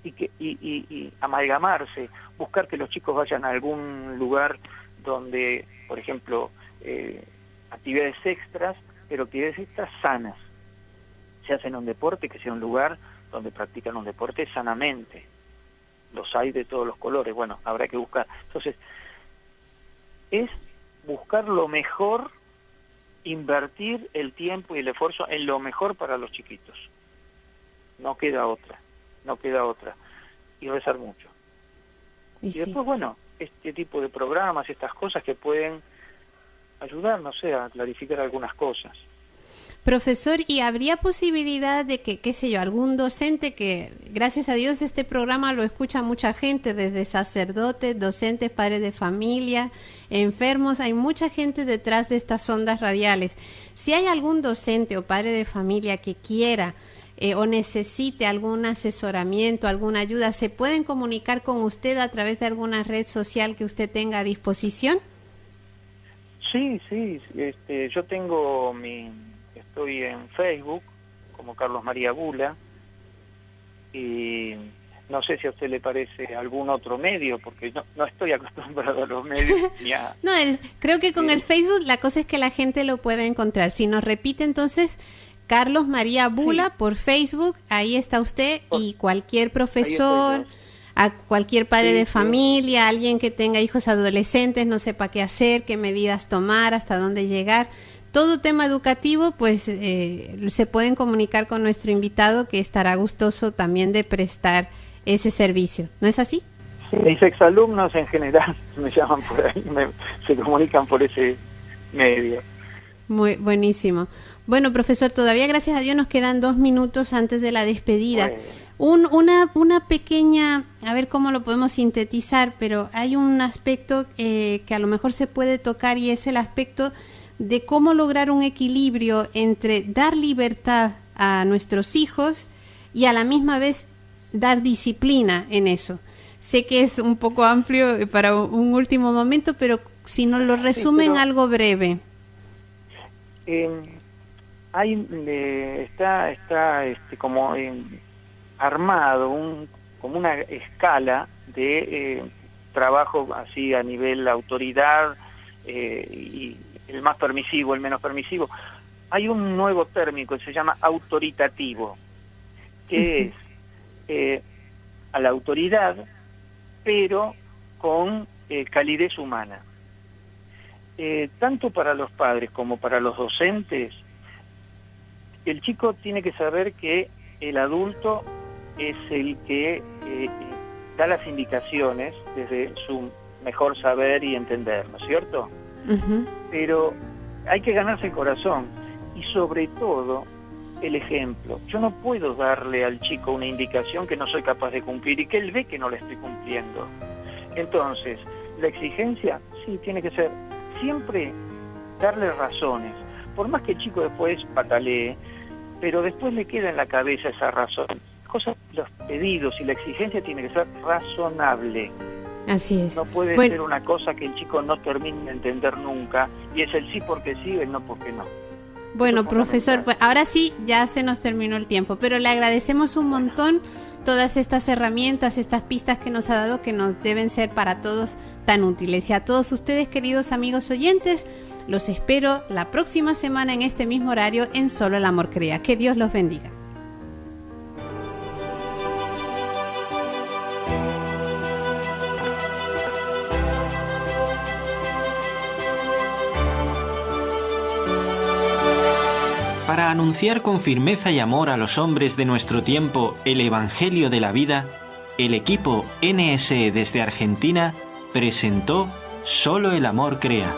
Y amalgamarse, buscar que los chicos vayan a algún lugar donde, por ejemplo, actividades extras, pero actividades extras sanas. Se hacen un deporte, que sea un lugar donde practican un deporte sanamente. Los hay de todos los colores, bueno, habrá que buscar. Entonces, es buscar lo mejor, invertir el tiempo y el esfuerzo en lo mejor para los chiquitos. No queda otra. Y rezar mucho. Y después, bueno, este tipo de programas, estas cosas que pueden ayudar, no sé, a clarificar algunas cosas. Profesor, ¿y habría posibilidad de que, qué sé yo, algún docente, que gracias a Dios este programa lo escucha mucha gente, desde sacerdotes, docentes, padres de familia, enfermos, hay mucha gente detrás de estas ondas radiales? Si hay algún docente o padre de familia que quiera o necesite algún asesoramiento, alguna ayuda, ¿se pueden comunicar con usted a través de alguna red social que usted tenga a disposición? Sí, yo tengo estoy en Facebook como Carlos María Bula, y no sé si a usted le parece algún otro medio, porque no estoy acostumbrado a los medios. No, creo que con el Facebook la cosa es que la gente lo puede encontrar. Si nos repite entonces, Carlos María Bula por Facebook, ahí está usted, y cualquier profesor, a cualquier padre de familia, alguien que tenga hijos adolescentes, no sepa qué hacer, qué medidas tomar, hasta dónde llegar. Todo tema educativo, pues se pueden comunicar con nuestro invitado, que estará gustoso también de prestar ese servicio. ¿No es así? Sí, mis exalumnos en general me llaman por ahí, se comunican por ese medio. Muy buenísimo. Bueno, profesor, todavía gracias a Dios nos quedan 2 minutos antes de la despedida. Una pequeña, a ver cómo lo podemos sintetizar, pero hay un aspecto que a lo mejor se puede tocar, y es el aspecto de cómo lograr un equilibrio entre dar libertad a nuestros hijos y a la misma vez dar disciplina en eso. Sé que es un poco amplio para un último momento, pero si nos lo resumen algo breve. Está como armado como una escala de trabajo así a nivel autoridad, y el más permisivo, el menos permisivo. Hay un nuevo término que se llama autoritativo, que es a la autoridad, pero con calidez humana. Tanto para los padres como para los docentes, el chico tiene que saber que el adulto es el que da las indicaciones desde su mejor saber y entender, ¿no es cierto? Pero hay que ganarse el corazón, y sobre todo el ejemplo. Yo no puedo darle al chico una indicación que no soy capaz de cumplir y que él ve que no la estoy cumpliendo. Entonces, la exigencia sí tiene que ser siempre darle razones, por más que el chico después patalee, pero después le queda en la cabeza esa razón. Los pedidos y la exigencia tiene que ser razonable. Así es. No puede ser una cosa que el chico no termine de entender nunca, y es el sí porque sí, el no porque no. Bueno, profesor, pues ahora sí, ya se nos terminó el tiempo, pero le agradecemos un montón todas estas herramientas, estas pistas que nos ha dado, que nos deben ser para todos tan útiles. Y a todos ustedes, queridos amigos oyentes, los espero la próxima semana en este mismo horario en Solo el Amor Crea. Que Dios los bendiga. Para anunciar con firmeza y amor a los hombres de nuestro tiempo el Evangelio de la vida, el equipo NSE desde Argentina presentó Solo el Amor Crea.